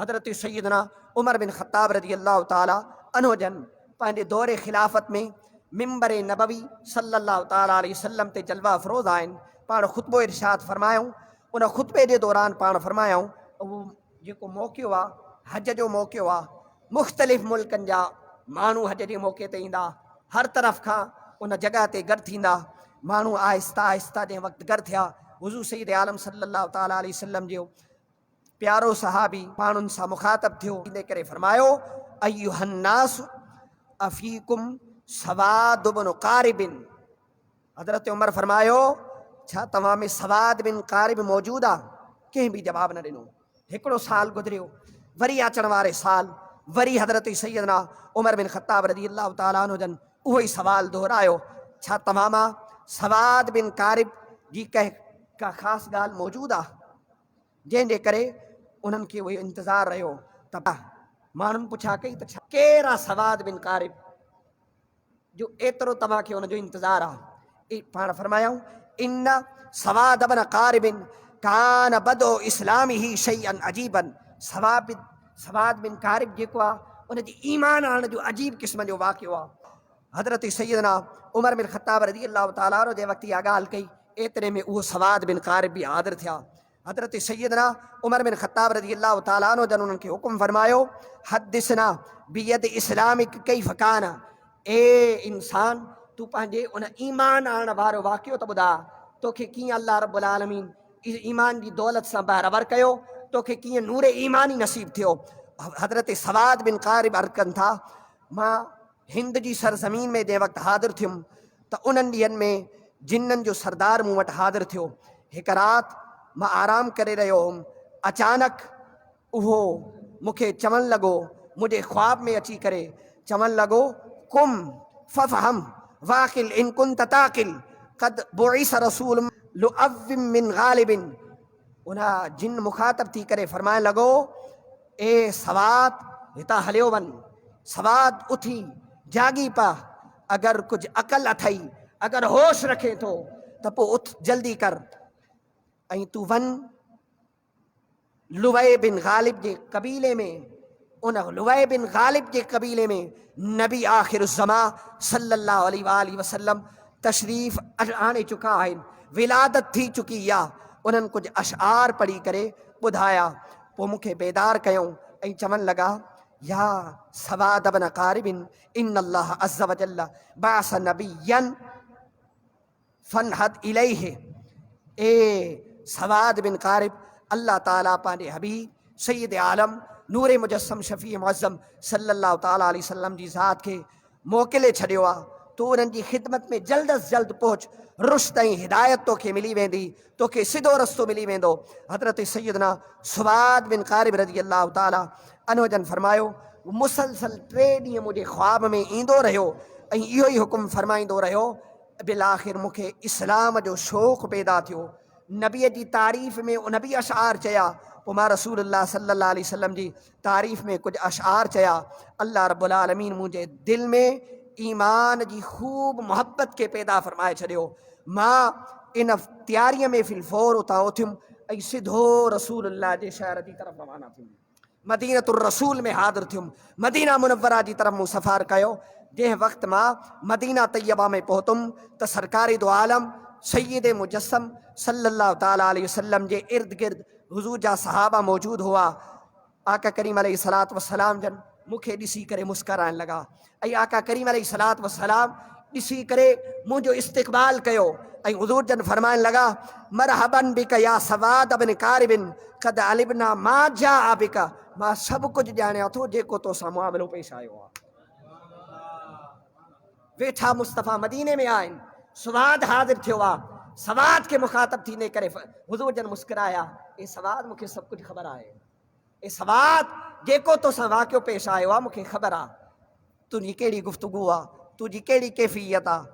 हज़रत सैयदना उमर बिन ख़त्ताब रज़ी अल्लाह ताला अन्हु जन पंहिंजे दौरे ख़िलाफ़त में मिंबर नबवी सल्लल्लाहु ताला अलैहि वसल्लम ते जलवा अफ़रोज़ आहिनि। पाण ख़ुतबो इरशाद फ़रमायूं, उन ख़ुतबे जे दौरान पाण फ़रमायूं उहो जेको मौक़ियो आहे हज जो मौक़ियो आहे, मुख़्तलिफ़ मुल्कनि जा माण्हू हज जे मौक़े ते ईंदा, हर तरफ़ खां उन जॻह ते गॾु थींदा। माण्हू आहिस्ता आहिस्ता जंहिं वक़्तु गॾु थिया, हुज़ूर सैयद आलम सल्लल्लाहु ताला अलैहि वसल्लम जो प्यारो सहाबी माण्हुनि सां मुख़ातब थियो, इन करे फ़रमायो अय्युहन्नास अफ़ीकुम सवाद बिन क़ारिबिन। हज़रत उमर फ़रमायो छा तव्हां में सवाद बिन क़ारिब मौजूदु आहे? कंहिं बि जवाबु न ॾिनो। हिकिड़ो साल गुज़रियो, वरी अचण वारे साल वरी हज़रत सैयदना उमर बिन ख़त्ताब रज़ी अल्लाह ताला अन्हु जन उहो ई सवाल दोहरायो, छा तव्हां मां सवाद बिन क़ारिब जी का ख़ासि ॻाल्हि मौजूदु आहे? जंहिंजे करे उन्हनि खे उहो इंतज़ारु रहियो। त माण्हुनि पुछा कई त छा केरु आहे सवाद बिन क़ारिब जो एतिरो तव्हांखे उनजो इंतज़ारु आहे? पाण फ़रमायूं इन सवाद बिन क़ारिबिन कान बदो इस्लामी ही शैअन अजीबन। सवाद बिन क़ारिब जेको आहे उनजी ईमान आणण जो अजीब क़िस्म जो वाक़ियो आहे। हज़रत सैयदना उमर बिन ख़त्ताब रज़ी अल्लाह ताला अन्हु जे वक़्तु इहा ॻाल्हि कई, एतिरे में उहो सवाद बिन क़ारिब बि हाज़िर थिया। हज़रत सैयदना उमर बिन ख़त्ताब रज़ी अल्लाह ताला अन्हु जन उन्हनि खे हुकुम फ़रमायो हदिसना बियद इस्लामिक कई फ़कान। ए इंसान, तूं पंहिंजे उन ईमान आणण वारो वाक़ियो त ॿुधा, तोखे कीअं अल्लाह रब्बुल आलमीन ईमान जी दौलत सां बहिरावर कयो, तोखे कीअं नूर ईमानी नसीब थियो। हज़रत सवाद बिन क़ारिब अर्ज़ कनि था, मां हिंद जी सरज़मीन में जंहिं वक़्तु हाज़िर थियुमि त उन्हनि ॾींहंनि में जिन्ननि जो सरदार मूं वटि हाज़िर थियो। हिकु राति मां आराम करे रहियो हुउमि, अचानक उहो मूंखे चवणु लॻो, मुंहिंजे ख़्वाब में अची करे चवणु लॻो कुम फ़फ़हम वाक़िल इन कुंत ताक़िल क़द बुइस रसूल लुअव्विम मिन ग़ालिबिन। उन जिन मुख़ातब थी करे फ़रमाइणु लॻो, ए सवाद हितां हलियो वञ, सवाद उथी जागी पा, अगरि कुझु अक़ल अथई, अगरि होश रखे थो त पोइ उथ जल्दी कर ऐं तूं वञ लुवै बिन ग़ालिब जे कबीले में। उन लुवै बिन ग़ालिब जे कबीले में नबी आख़िर ज़मा सल्लल्लाहु अलैहि वसल्लम तशरीफ़ आणे चुका आहिनि, विलादत थी चुकी आहे। उन्हनि कुझु अशआर पढ़ी करे ॿुधाया, पोइ मूंखे बेदार कयूं ऐं चवणु लॻा या सवाद बिन क़ारिबिन इन अल्लाह अज़्ज़ व जल्ल बाअस नबियन फनहद इलैहि। ए सवाद बिन क़ारिब, अल्लाह ताला पंहिंजे हबीब सैयद आलम नूर मुजस्सम शफ़ी मुअज़्ज़म सल्लल्लाहु ताला अलैहि वसल्लम जी ज़ात खे मोकिले छॾियो आहे। तूं उन्हनि जी ख़िदमत में जल्द अज़ जल्द पहुच, रुश्त ऐं हिदायत तोखे मिली वेंदी, तोखे सिधो रस्तो मिली वेंदो। हज़रत सैयदना सवाद बिन क़ारिब रज़ी अल्लाह ताला अन्हु जन फ़रमायो, मुसलसल 3 ॾींहं मुंहिंजे ख़्वाब में ईंदो रहियो ऐं इहो ई हुकुम फ़रमाईंदो रहियो। बिल आख़िर मूंखे इस्लाम जो शौक़ु पैदा थियो, नबीअ जी तारीफ़ में उन बि अशआर चया। पोइ मां रसूलुल्लाह सल्लल्लाहु अलैहि वसल्लम जी तारीफ़ में कुझु अशआर चया। अल्लाह रब्बुल आलमीन मुंहिंजे दिलि में ईमान जी ख़ूब मोहब्बत खे पैदा फ़रमाए छॾियो। मां इन तयारीअ में फ़िलफौर उतां उथियुमि ऐं सिधो रसूलुल्लाह जे शहर जी तरफ़ रवाना थियुमि, मदीनतुर रसूल में हाज़िर थियुमि, मदीना मुनव्वरा जी तरफ़ मूं सफ़र कयो। जंहिं वक़्तु मां मदीना तैयबा में पहुतुमि त सरकारी दो आलम सैयद मुजस्सम सल्लल्लाहु ताला अलैहि वसल्लम जे इर्द गिर्द हुज़ूर जा सहाबा मौजूदु हुआ। आका करीम अलैहिस्सलातु वस्सलाम जन मूंखे ॾिसी करे मुस्कराइण लॻा ऐं आका करीम अलैहिस्सलातु वस्सलाम ॾिसी करे मुंहिंजो इस्तक़बाल कयो ऐं हुज़ूर जन फ़रमाइण लॻा मरहबन बिक या सवाद बिन क़ारिबिन क़द अलिबना मा जाअ बिक। मां सभु कुझु ॼाणियां थो जेको तोसां मुआमिलो पेश आयो आहे। वेठा मुस्तफ़ा मदीने में आहिनि, सवाद हाज़िर थियो आहे। सवाद खे मुख़ातब थींदे करे हुज़ूर जन मुस्कुराया, ए सवाद मूंखे सभु कुझु ख़बर आहे, ए सवाद जेको तोसां वाक़ियो पेश आयो आहे मूंखे ख़बर आहे, तुंहिंजी कहिड़ी गुफ़्तगू आहे, तुंहिंजी कहिड़ी कैफ़ियत आहे।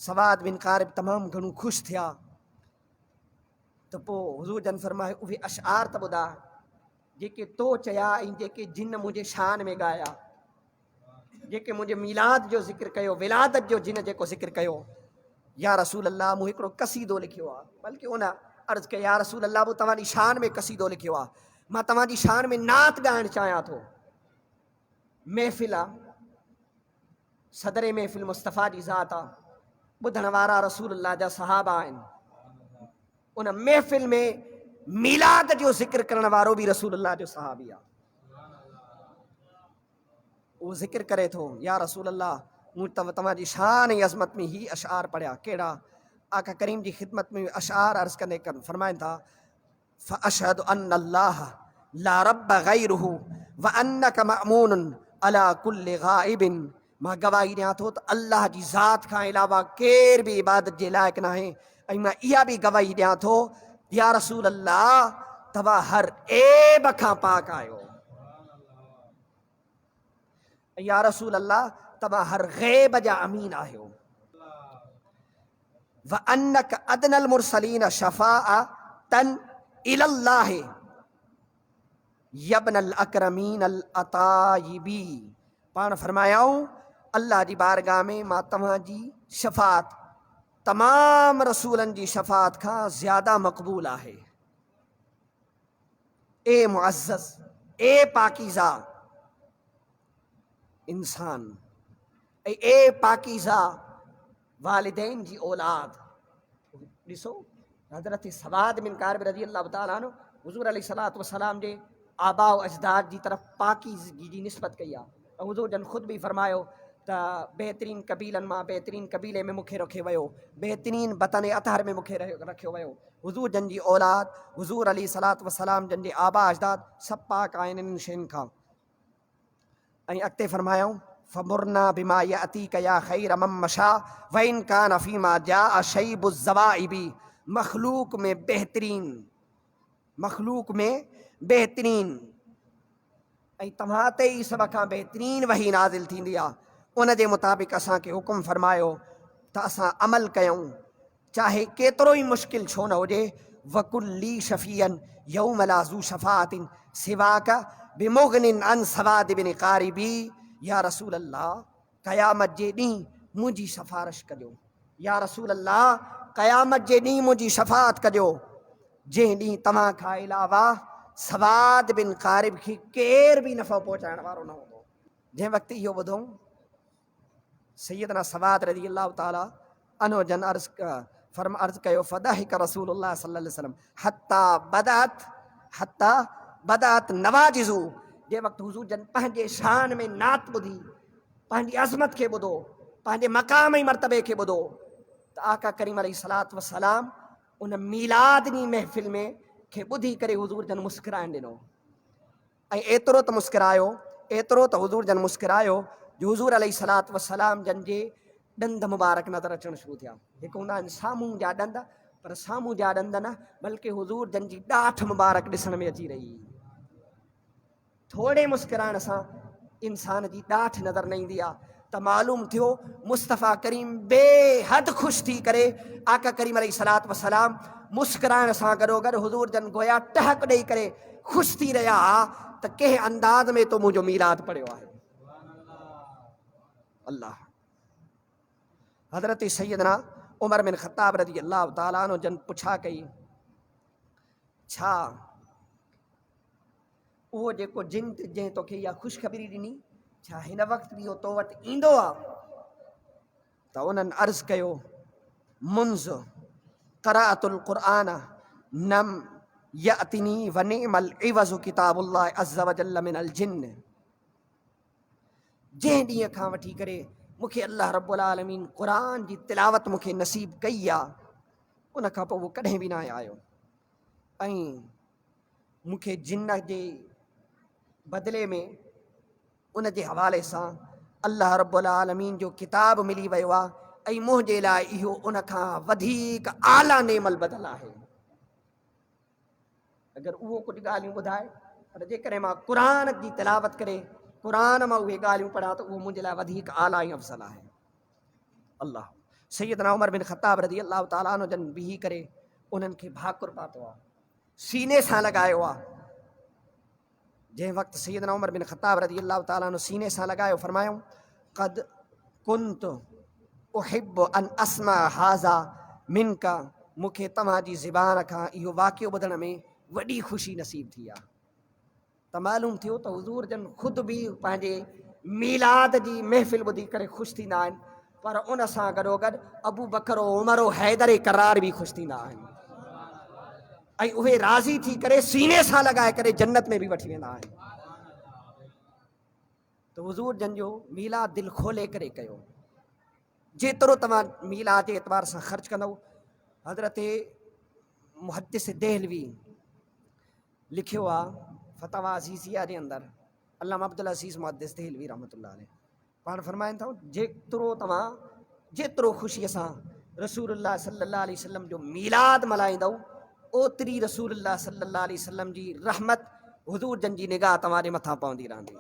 सवाद बिन क़ारिब तमामु घणो ख़ुशि थिया। त पोइ हुज़ूर जन फ़रमाए उहे अशआर त ॿुधा जेके तो चया ऐं जेके जिन मुंहिंजे शान में ॻाया, जेके मुंहिंजे मीलाद जो ज़िक्र कयो, विलादत जो जिन जेको ज़िक्र कयो। या रसूल अल्लाह मूं हिकिड़ो कसीदो लिखियो आहे, बल्कि उन अर्ज़ु कई या रसूल अल्लाह मूं तव्हांजी शान में कसीदो लिखियो आहे। मां तव्हांजी शान में नात ॻाइणु चाहियां थो। महफ़िल आहे, सदर महफ़िल मुस्तफ़ा जी ज़ात आहे, ॿुधण वारा रसूलुल्लाह जा सहाबा आहिनि। उन महफ़िल में मीलाद जो ज़िक्र करण वारो बि रसूलुल्लाह जो सहाबी आहे। वो ज़िक्र करे थो, या रसूलल्लाह मूं तव्हांजी शान ऐं अज़मत में ही अशआर पढ़िया। कहिड़ा? आका करीम जी ख़िदमत में अशआर अर्ज़ कंदे कनि फरमाइनि था, फ़अशहदु अन्नल्लाह ला रब्ब गैरुहु व अन्नक मअमूनुन अला कुल्लि गाइबिन। मां गवाही ॾियां थो त अल्लाह जी ज़ात खां अलावा केर बि इबादत जे लाइक़ु नाहे। ऐं मां इहा बि गवाही ॾियां थो, या रसूल अल्लाह तव्हां हर ऐब खां पाक आहियो। या रसूल अल्लाह तव्हां हर ग़ैब जा अमीन आहियो। व अन्नक अदनल मुरसलीन शफ़ाअतन इलल्लाह यब्नल अकरमीन अल अताइबी। पाण फरमायाऊं, अल्लाह जी बारगाह में मां तव्हांजी शफ़ात तमाम रसूलनि जी शफ़ात खां ज़्यादा मक़बूल आहे। ए मुअज़्ज़ज़, ए पाकीज़ा इंसान, ए पाकीज़ा वालिदैन जी औलाद। ॾिसो हज़रत सवाद बिन कारब रज़ी अल्लाह तआला अन्हु हुज़ूर अलैहिस्सलातु वस्सलाम जे आबा व अजदाद जी तरफ़ पाकीज़गी जी निस्बत कई आहे। ऐं हुज़ूर जन ख़ुदि बि फरमायो त बहितरीन कबीलनि मां बहितरीन कबीले में मूंखे रखियो वियो, बहितरीन बतन अतहर में मूंखे रखियो वियो। हुज़ूर जन जी औलाद, हुज़ूर अलैहिस्सलातु वस्सलाम जन जे आबा अजदाद सभु पाक आहिनि इन्हनि शयुनि खां। ऐं अॻिते फरमायूं, फमुरना बिमा यातीक या खैर मम्मशा व इन कान फीमा जा शैबु ज़वाइबी। मखलूक में बेहतरीन, मखलूक में बेहतरीन ऐं तव्हां ते ई सभ खां बेहतरीन वही नाज़िल थींदी आहे। उन जे मुताबिक़ असांखे हुकुम फरमायो त असां अमल कयूं, चाहे केतिरो ई मुश्किल छो न हुजे। वकुल्ली शफ़ीअन यौम ला ज़ू शफ़ाअतिन सिवाक बिमुग़निन अन सवाद बिन क़ारिबी। या रसूल अल्लाह क़यामत जे ॾींहुं मुंहिंजी सिफ़ारिश कजो। या रसूल अल्लाह क़यामत जे ॾींहुं मुंहिंजी शफ़ाअत कजो, जंहिं ॾींहुं तव्हां खां अलावा सवाद बिन क़ारिब खे केर बि नफ़ो पहुचाइण वारो न हूंदो। जंहिं वक़्तु इहो ॿुधूं, सैयदना सवाद रज़ी अल्लाह तआला अन्हु जन अर्ज़ कयो, फ़दहिक रसूलुल्लाह सल्लल्लाहु अलैहि वसल्लम हत्ता बदात नवाजिज़ू। जंहिं वक़्तु हुज़ूर जन पंहिंजे शान में नात ॿुधी, पंहिंजी अज़मत खे ॿुधो, पंहिंजे मक़ाम ऐं मर्तबे खे ॿुधो, त आका करीम अलैहिस्सलातु वस्सलाम उन मीलादनी महफ़िल में खे ॿुधी करे हुज़ूर जन मुस्कुराइण ॾिनो। ऐं एतिरो त मुस्कुरायो, एतिरो त हुज़ूर जन मुस्कुरायो जो हुज़ूर अलैहिस्सलातु वस्सलाम जन जे ॾंद मुबारक नज़र अचणु शुरू थिया। हिकु हूंदा आहिनि साम्हूं जा ॾंद, पर साम्हूं जा ॾंद न, बल्कि हुज़ूर जन जी ॾाठ मुबारक ॾिसण में अची रही। थोरे मुस्कुराइण सां इंसान जी ॾाठ नज़र न ईंदी आहे, त मालूम थियो मुस्तफ़ा करीम बेहद ख़ुशि थी करे आका करीम अलैहिस्सलातु वस्सलाम मुस्कुराइण सां गॾोगॾु हुज़ूर जन गोया टहक ॾेई करे ख़ुशि थी रहिया हा त कंहिं अंदाज़ में तो मुंहिंजो मीलाद पढ़ियो आहे। अल्लाह। हज़रत सैयदना उमर बिन ख़त्ताब रज़ी अल्लाह तआला अन्हु जन पुछा कई, छा उहो जेको जिन जंहिं तोखे इहा ख़ुशख़बरी ॾिनी, छा हिन वक़्तु बि इहो तो वटि ईंदो आहे? त उन्हनि अर्ज़ु कयो, मुंज़ क़राअतुल क़ुरआन नम यअतिनी व निअमल इवज़ु किताबुल्लाह अज़्ज़ व जल्ल मिनल जिन्न। जंहिं ॾींहं खां वठी करे मूंखे अल्लाह रब्बुल आलमीन क़ुरान जी तिलावत मूंखे नसीब कई आहे, उन खां पोइ उहो कॾहिं बि न आयो। ऐं मूंखे जिन जे बदिले में उन जे हवाले सां अल्लाह रब्बुल आलमीन जो किताब मिली वियो आहे, ऐं मुंहिंजे लाइ इहो उन खां वधीक आला नेमल बदल आहे। अगरि उहो कुझु ॻाल्हियूं ॿुधाए, पर जेकॾहिं मां क़ुरान जी तिलावत करे क़ुरान मां उहे ॻाल्हियूं पढ़ां त उहो मुंहिंजे लाइ वधीक आला ऐं अफ़ज़ल आहे। अल्लाह। सैयदना उमर बिन ख़त्ताब रज़ी अल्लाह तआला अन्हु जन बीही करे उन्हनि खे भाकुर पातो आहे, सीने सां लॻायो आहे। जंहिं वक़्तु सैयदना उमर बिन ख़त्ताब रज़ी अल्लाह तआला अन्हु सीने सां लॻायो, फरमायूं, क़द कुन्तु उहिब्बु अन अस्मा हाज़ा मिनका। मूंखे तव्हांजी ज़बान खां इहो वाक़ियो ॿुधण में वॾी ख़ुशी नसीब थी आहे। त मालूम थियो त हुज़ूर जन ख़ुदि बि पंहिंजे मीलाद जी महफ़िल ॿुधी करे ख़ुशि थींदा आहिनि, पर उन सां गॾोगॾु अबू बकर उमर हैदर करार बि ख़ुशि थींदा आहिनि ऐं उहे राज़ी थी करे सीने सां लॻाए करे जन्नत में बि वठी वेंदा आहिनि। त हुज़ूर जन जो मीलाद दिलि खोले करे कयो, जेतिरो तव्हां मीलाद जे एतबार सां ख़र्च कंदव। हज़रत मुहद्दिस देहलवी लिखियो आहे फतवा अज़ीज़िया जे अंदरि, अल्लामा अब्दुल अज़ीज़ मुहद्दिस देहलवी रहमतुल्लाह अलैह पाण फरमाइनि था, जेतिरो ख़ुशीअ सां रसूलुल्लाह सल्लल्लाहु अलैहि वसल्लम जो मीलाद मल्हाईंदव, ओतिरी रसूलुल्लाह सल्लल्लाहु अलैहि वसल्लम जी रहमत हुज़ूर जन जी निगाह तव्हांजे मथां पवंदी रहंदी।